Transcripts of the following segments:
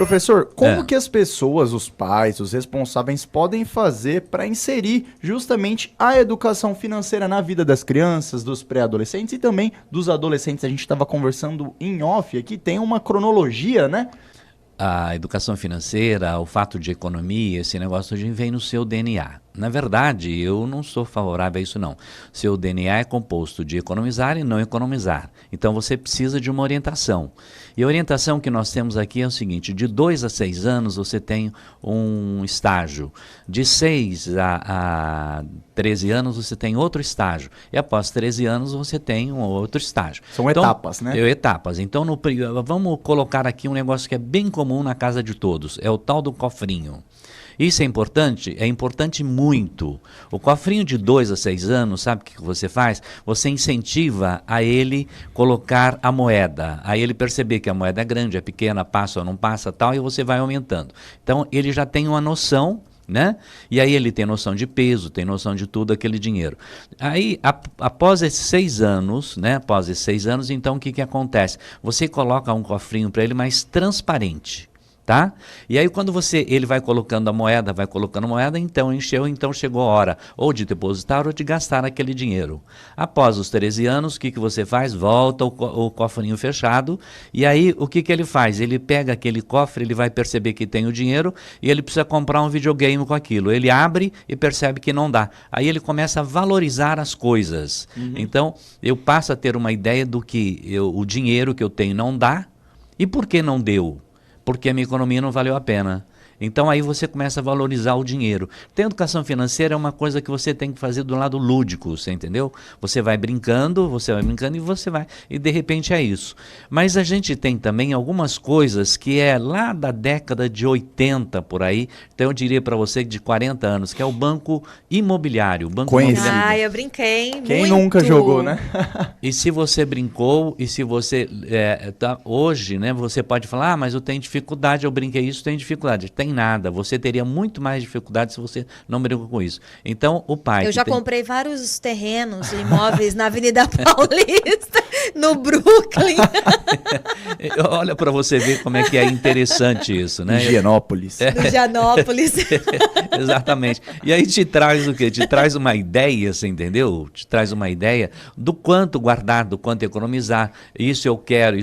Professor, como que as pessoas, os pais, os responsáveis podem fazer para inserir justamente a educação financeira na vida das crianças, dos pré-adolescentes e também dos adolescentes? A gente estava conversando em off aqui, tem uma cronologia, né? A educação financeira, o fato de economia, esse negócio hoje vem no seu DNA. Na verdade, eu não sou favorável a isso não. Seu DNA é composto de economizar e não economizar. Então você precisa de uma orientação. E a orientação que nós temos aqui é o seguinte, de 2 a 6 anos você tem um estágio. De 6 a 13 anos você tem outro estágio. E após 13 anos você tem um outro estágio. São etapas, né? Etapas. Então vamos colocar aqui um negócio que é bem comum na casa de todos. É o tal do cofrinho. Isso é importante muito. O cofrinho de 2 a 6 anos, sabe o que você faz? Você incentiva a ele colocar a moeda, a ele perceber que a moeda é grande, é pequena, passa ou não passa, tal, e você vai aumentando. Então ele já tem uma noção, né? E aí ele tem noção de peso, tem noção de tudo aquele dinheiro. Aí, após esses 6 anos, né? Após esses 6 anos, então o que acontece? Você coloca um cofrinho para ele mais transparente. Tá? E aí quando ele vai colocando a moeda, então encheu, então chegou a hora ou de depositar ou de gastar aquele dinheiro. Após os 13 anos, o que você faz? Volta o cofrinho fechado e aí o que ele faz? Ele pega aquele cofre, ele vai perceber que tem o dinheiro e ele precisa comprar um videogame com aquilo. Ele abre e percebe que não dá. Aí ele começa a valorizar as coisas. Então eu passo a ter uma ideia do que o dinheiro que eu tenho não dá e por que não deu? Porque a minha economia não valeu a pena. Então aí você começa a valorizar o dinheiro. Ter educação financeira é uma coisa que você tem que fazer do lado lúdico, você entendeu? Você vai brincando e você vai. E de repente é isso. Mas a gente tem também algumas coisas que é lá da década de 80 por aí. Então eu diria para você que de 40 anos, que é o banco imobiliário. Eu brinquei. Quem nunca jogou, né? E se você brincou, e se você hoje, né, você pode falar, mas eu tenho dificuldade, eu brinquei isso, tenho dificuldade. Tem nada, você teria muito mais dificuldade se você não brincou com isso. Então, o pai... Eu já comprei vários terrenos, imóveis na Avenida Paulista, no Brooklyn. Olha para você ver como é que é interessante isso, né? Higienópolis. Do Higienópolis. Exatamente. E aí te traz o quê? Te traz uma ideia, você entendeu? Te traz uma ideia do quanto guardar, do quanto economizar. Isso eu quero,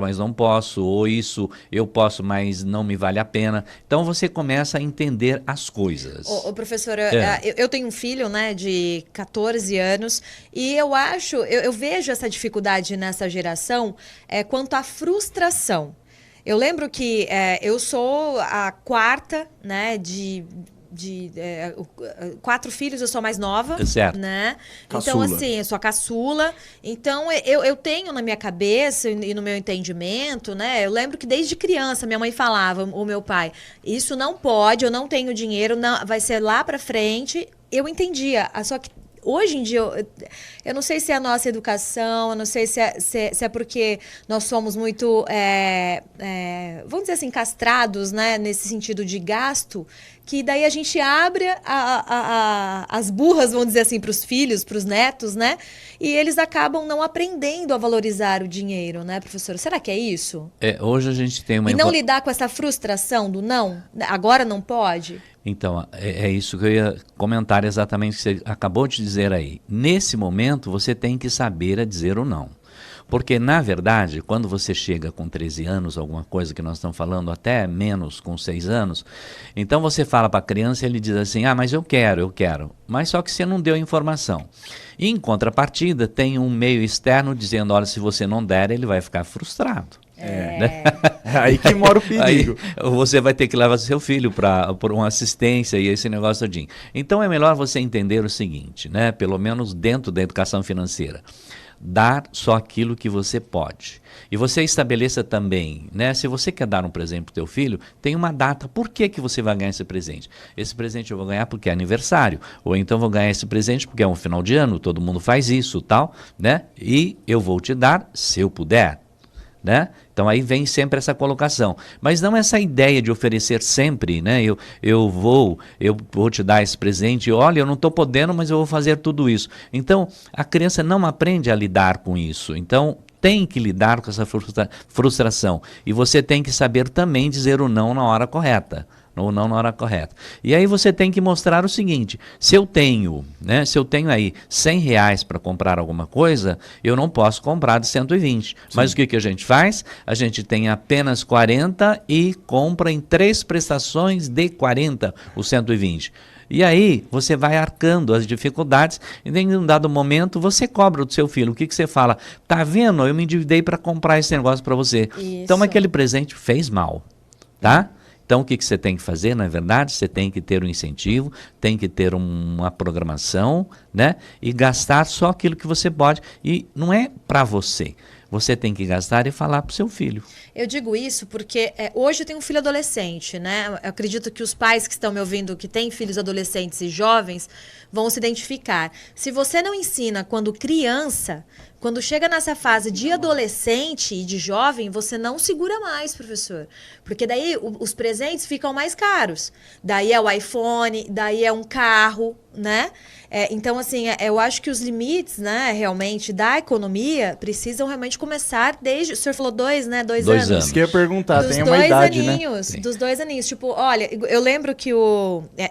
mas não posso. Ou isso eu posso, mas não me vale a pena. Então você começa a entender as coisas. Professora, eu tenho um filho, né, de 14 anos e eu vejo essa dificuldade nessa geração quanto à frustração. Eu lembro que eu sou a quarta, né, de 4 filhos, eu sou mais nova, certo. Né? Caçula. Então, assim, eu sou a caçula. Então, eu tenho na minha cabeça e no meu entendimento, né? Eu lembro que desde criança minha mãe falava, o meu pai, isso não pode, eu não tenho dinheiro, não, vai ser lá pra frente. Eu entendia, só que hoje em dia, eu não sei se é a nossa educação, eu não sei se é porque nós somos muito, vamos dizer assim, castrados, né, nesse sentido de gasto, que daí a gente abre as burras, vamos dizer assim, para os filhos, para os netos, né, e eles acabam não aprendendo a valorizar o dinheiro, né, professora? Será que é isso? Hoje a gente tem uma... E não lidar com essa frustração do não, agora não pode? Então, é isso que eu ia comentar exatamente o que você acabou de dizer aí. Nesse momento, você tem que saber a dizer o não. Porque, na verdade, quando você chega com 13 anos, alguma coisa que nós estamos falando, até menos, com 6 anos, então você fala para a criança e ele diz assim, mas eu quero. Mas só que você não deu informação. E, em contrapartida, tem um meio externo dizendo, olha, se você não der, ele vai ficar frustrado. É aí que mora o perigo. Aí você vai ter que levar seu filho por uma assistência e esse negócio todinho. Então é melhor você entender o seguinte, né? Pelo menos dentro da educação financeira. Dar só aquilo que você pode. E você estabeleça também, né? Se você quer dar um presente para o teu filho, tem uma data. Por que você vai ganhar esse presente? Esse presente eu vou ganhar porque é aniversário. Ou então vou ganhar esse presente porque é um final de ano, todo mundo faz isso, tal, né? E eu vou te dar se eu puder. Né? Então aí vem sempre essa colocação, mas não essa ideia de oferecer sempre, né? Eu vou te dar esse presente, olha, eu não estou podendo, mas eu vou fazer tudo isso. Então a criança não aprende a lidar com isso. Então tem que lidar com essa frustração. E você tem que saber também dizer o não na hora correta. Ou não na hora correta. E aí você tem que mostrar o seguinte, se eu tenho aí R$100 para comprar alguma coisa, eu não posso comprar de 120. Sim. Mas o que a gente faz? A gente tem apenas 40 e compra em 3 prestações de 40 o 120. E aí você vai arcando as dificuldades e em um dado momento você cobra do seu filho. O que você fala? Tá vendo? Eu me endividei para comprar esse negócio para você. Isso. Então aquele presente fez mal, tá? Então, o que você tem que fazer, na verdade? Você tem que ter um incentivo, tem que ter uma programação, né? E gastar só aquilo que você pode. E não é para você. Você tem que gastar e falar para o seu filho. Eu digo isso porque hoje eu tenho um filho adolescente, né? Eu acredito que os pais que estão me ouvindo, que têm filhos adolescentes e jovens, vão se identificar. Se você não ensina quando criança, quando chega nessa fase de adolescente e de jovem, você não segura mais, professor. Porque daí os presentes ficam mais caros. Daí é o iPhone, daí é um carro, né? Então, assim, eu acho que os limites, né, realmente, da economia precisam realmente começar desde... O senhor falou 2, né? 2 anos. Isso que eu ia perguntar, Dos tem uma idade, aninhos, né? Dos 2 aninhos. Tipo, olha, eu lembro que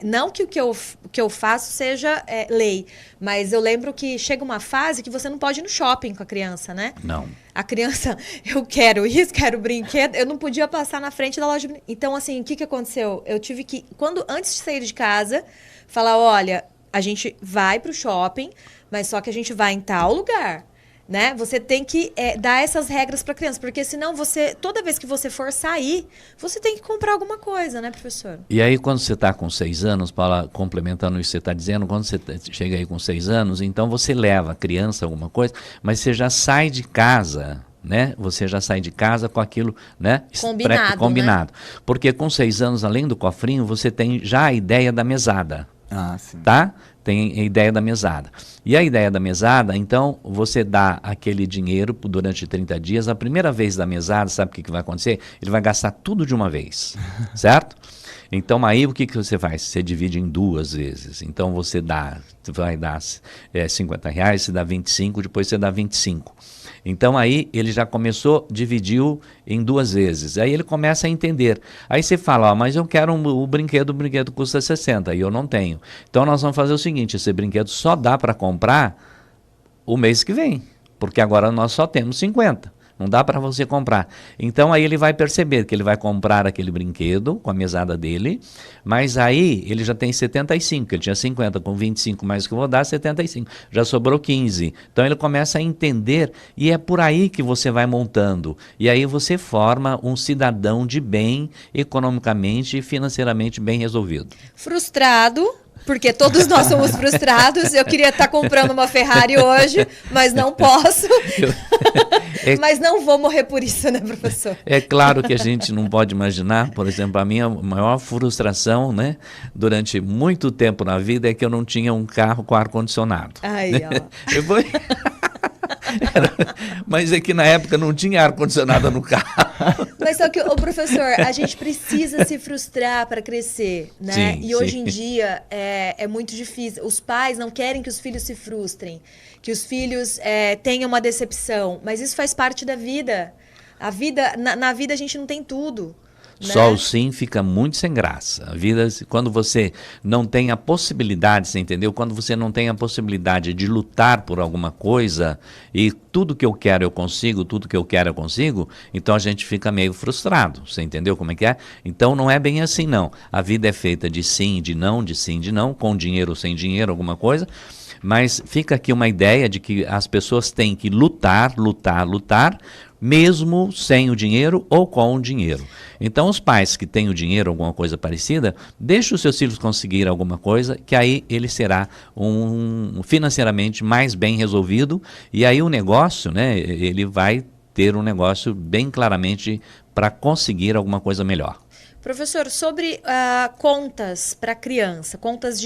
não que o que eu faço seja lei, mas eu lembro que chega uma fase que você não pode ir no shopping com a criança, né? Não. A criança, eu quero isso, quero brinquedo, eu não podia passar na frente da loja de brinquedo. Então, assim, o que aconteceu? Eu tive que, antes de sair de casa, falar, olha, a gente vai pro shopping, mas só que a gente vai em tal lugar, né? Você tem que dar essas regras para a criança, porque senão toda vez que você for sair, você tem que comprar alguma coisa, né, professor? E aí quando você está com 6 anos, Paula, complementando isso que você está dizendo, quando você chega aí com 6 anos, então você leva a criança alguma coisa, mas você já sai de casa, né? Você já sai de casa com aquilo, né? Combinado. Né? Porque com 6 anos, além do cofrinho, você tem já a ideia da mesada. Ah, sim. Tá? Tem a ideia da mesada. E a ideia da mesada, então, você dá aquele dinheiro durante 30 dias. A primeira vez da mesada, sabe o que vai acontecer? Ele vai gastar tudo de uma vez, certo? Então, aí, o que você faz? Você divide em 2 vezes. Então, você vai dar R$50, você dá 25, depois você dá 25. Então, aí, ele já começou, dividiu em 2 vezes. Aí, ele começa a entender. Aí, você fala, mas eu quero o brinquedo custa 60 e eu não tenho. Então, nós vamos fazer o seguinte, esse brinquedo só dá para comprar o mês que vem, porque agora nós só temos 50. Não dá para você comprar. Então, aí ele vai perceber que ele vai comprar aquele brinquedo com a mesada dele, mas aí ele já tem 75, ele tinha 50, com 25 mais o que eu vou dar, 75. Já sobrou 15. Então, ele começa a entender e é por aí que você vai montando. E aí você forma um cidadão de bem, economicamente e financeiramente bem resolvido. Frustrado, porque todos nós somos frustrados. Eu queria estar comprando uma Ferrari hoje, mas não posso. Mas não vou morrer por isso, né, professor? É claro que a gente não pode imaginar, por exemplo, a minha maior frustração, né, durante muito tempo na vida é que eu não tinha um carro com ar-condicionado. Aí, ó. Mas é que na época não tinha ar-condicionado no carro. Mas só que, professor, a gente precisa se frustrar para crescer, né? Sim, e hoje em dia é muito difícil. Os pais não querem que os filhos se frustrem, que os filhos tenham uma decepção. Mas isso faz parte da vida. Na vida a gente não tem tudo. Só o sim fica muito sem graça. A vida, quando você não tem a possibilidade, você entendeu? Quando você não tem a possibilidade de lutar por alguma coisa e tudo que eu quero eu consigo, tudo que eu quero eu consigo, então a gente fica meio frustrado. Você entendeu como é que é? Então não é bem assim, não. A vida é feita de sim, de não, com dinheiro ou sem dinheiro, alguma coisa. Mas fica aqui uma ideia de que as pessoas têm que lutar, mesmo sem o dinheiro ou com o dinheiro. Então, os pais que têm o dinheiro, alguma coisa parecida, deixem os seus filhos conseguir alguma coisa, que aí ele será financeiramente mais bem resolvido, e aí o negócio, né, ele vai ter um negócio bem claramente para conseguir alguma coisa melhor. Professor, sobre contas para criança, contas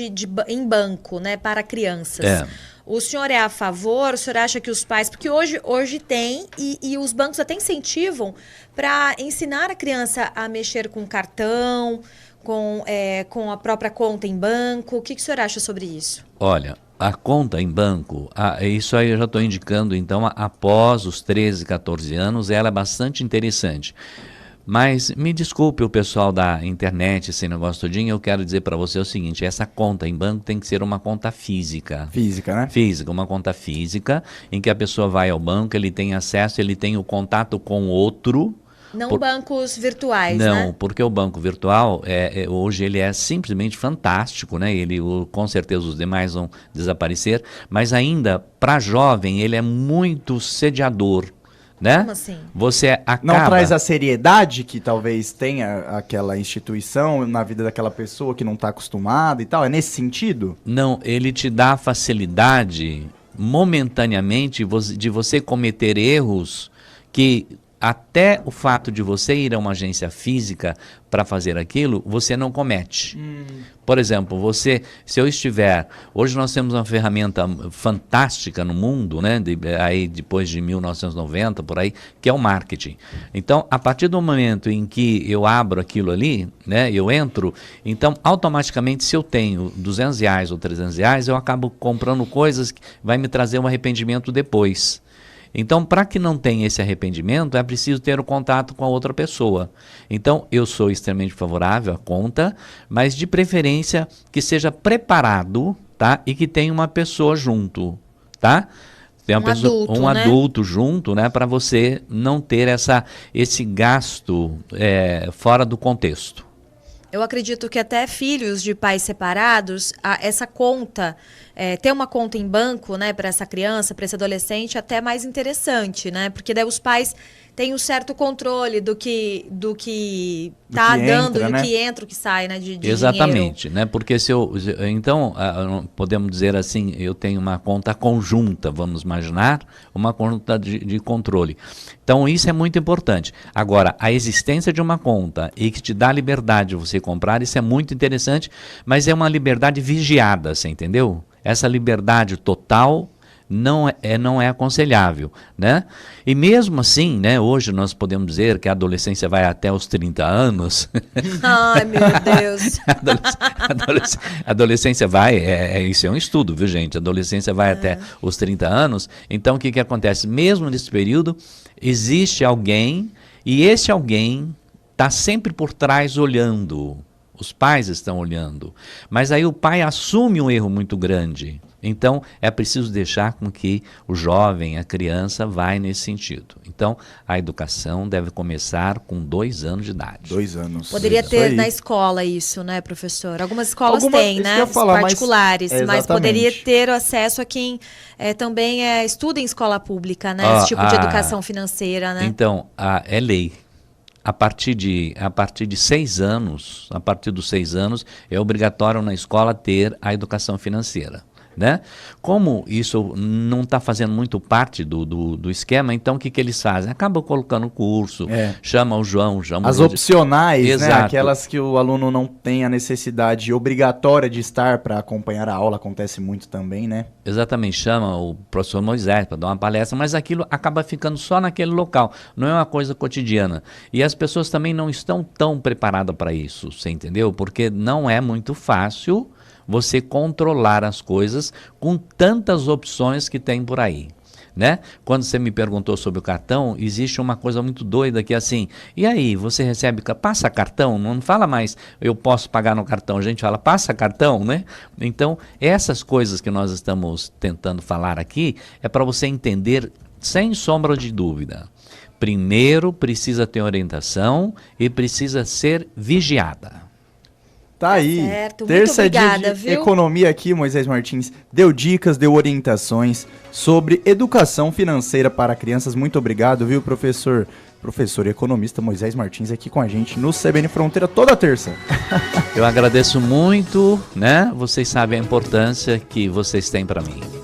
em banco, né, para crianças. O senhor é a favor? O senhor acha que os pais... Porque hoje tem, e os bancos até incentivam para ensinar a criança a mexer com cartão, com a própria conta em banco. O que o senhor acha sobre isso? Olha, A conta em banco, isso aí eu já estou indicando, então, após os 13, 14 anos, ela é bastante interessante. Mas me desculpe o pessoal da internet, esse negócio todinho, eu quero dizer para você o seguinte, essa conta em banco tem que ser uma conta física. Física, né? Física, uma conta física, em que a pessoa vai ao banco, ele tem acesso, ele tem o contato com outro. Não bancos virtuais, né? Não, porque o banco virtual, hoje ele é simplesmente fantástico, né? Com certeza os demais vão desaparecer, mas ainda, para jovem, ele é muito sediador, né? Como assim? Você acaba... Não traz a seriedade que talvez tenha aquela instituição na vida daquela pessoa que não está acostumada e tal? É nesse sentido? Não, ele te dá a facilidade, momentaneamente, de você cometer erros que... Até o fato de você ir a uma agência física para fazer aquilo, você não comete. Por exemplo, se eu estiver... Hoje nós temos uma ferramenta fantástica no mundo, né? Aí depois de 1990, por aí, que é o marketing. Então, a partir do momento em que eu abro aquilo ali, né? Eu entro, então, automaticamente, se eu tenho R$200 ou R$300, eu acabo comprando coisas que vai me trazer um arrependimento depois. Então, para que não tenha esse arrependimento, é preciso ter o contato com a outra pessoa. Então, eu sou extremamente favorável à conta, mas de preferência que seja preparado, tá? E que tenha uma pessoa junto, tá? Tem um adulto junto, né? Para você não ter esse gasto fora do contexto. Eu acredito que até filhos de pais separados, essa conta, ter uma conta em banco, né, para essa criança, para esse adolescente, é até mais interessante, né? Porque daí os pais têm um certo controle do que tá dando, entra, do né? que entra, o que sai, né, de Exatamente, dinheiro. né? Porque então, podemos dizer assim, eu tenho uma conta conjunta, vamos imaginar, uma conta de controle. Então, isso é muito importante. Agora, a existência de uma conta e que te dá liberdade de você comprar, isso é muito interessante, mas é uma liberdade vigiada, você entendeu? Essa liberdade total não é aconselhável, né? E mesmo assim, né, hoje nós podemos dizer que a adolescência vai até os 30 anos. Ai, meu Deus. A adolescência vai, isso é um estudo, viu, gente? A adolescência vai até os 30 anos. Então, o que acontece? Mesmo nesse período, existe alguém, e esse alguém está sempre por trás olhando. Os pais estão olhando. Mas aí o pai assume um erro muito grande. Então, é preciso deixar com que o jovem, a criança, vá nesse sentido. Então, a educação deve começar com 2 anos de idade. 2 anos. Poderia Isso ter aí. na escola isso, né, professor? Algumas escolas têm, isso né? que eu ia falar, Particulares, mas poderia exatamente. ter acesso a quem também estuda em escola pública, né? Esse tipo de educação financeira, né? Então, é lei. A partir de 6 anos, a partir dos 6 anos, é obrigatório na escola ter a educação financeira, né? Como isso não está fazendo muito parte do esquema, então o que eles fazem? Acabam colocando curso, chama o João, chama As o opcionais, né? Exato. Aquelas que o aluno não tem a necessidade obrigatória de estar para acompanhar a aula, acontece muito também, né? Exatamente, chama o professor Moisés para dar uma palestra, mas aquilo acaba ficando só naquele local, não é uma coisa cotidiana. E as pessoas também não estão tão preparadas para isso, você entendeu? Porque não é muito fácil você controlar as coisas com tantas opções que tem por aí, né? Quando você me perguntou sobre o cartão, existe uma coisa muito doida que é assim, e aí, você recebe, passa cartão? Não fala mais, eu posso pagar no cartão, a gente fala, passa cartão, né? Então, essas coisas que nós estamos tentando falar aqui, é para você entender, sem sombra de dúvida. Primeiro, precisa ter orientação e precisa ser vigiada. Tá aí. Certo. Muito Terça obrigada, dia de viu? economia aqui, Moisés Martins deu dicas, deu orientações sobre educação financeira para crianças. Muito obrigado, viu, professor? Professor e economista Moisés Martins aqui com a gente no CBN Fronteira toda terça. Eu agradeço muito, né? Vocês sabem a importância que vocês têm para mim.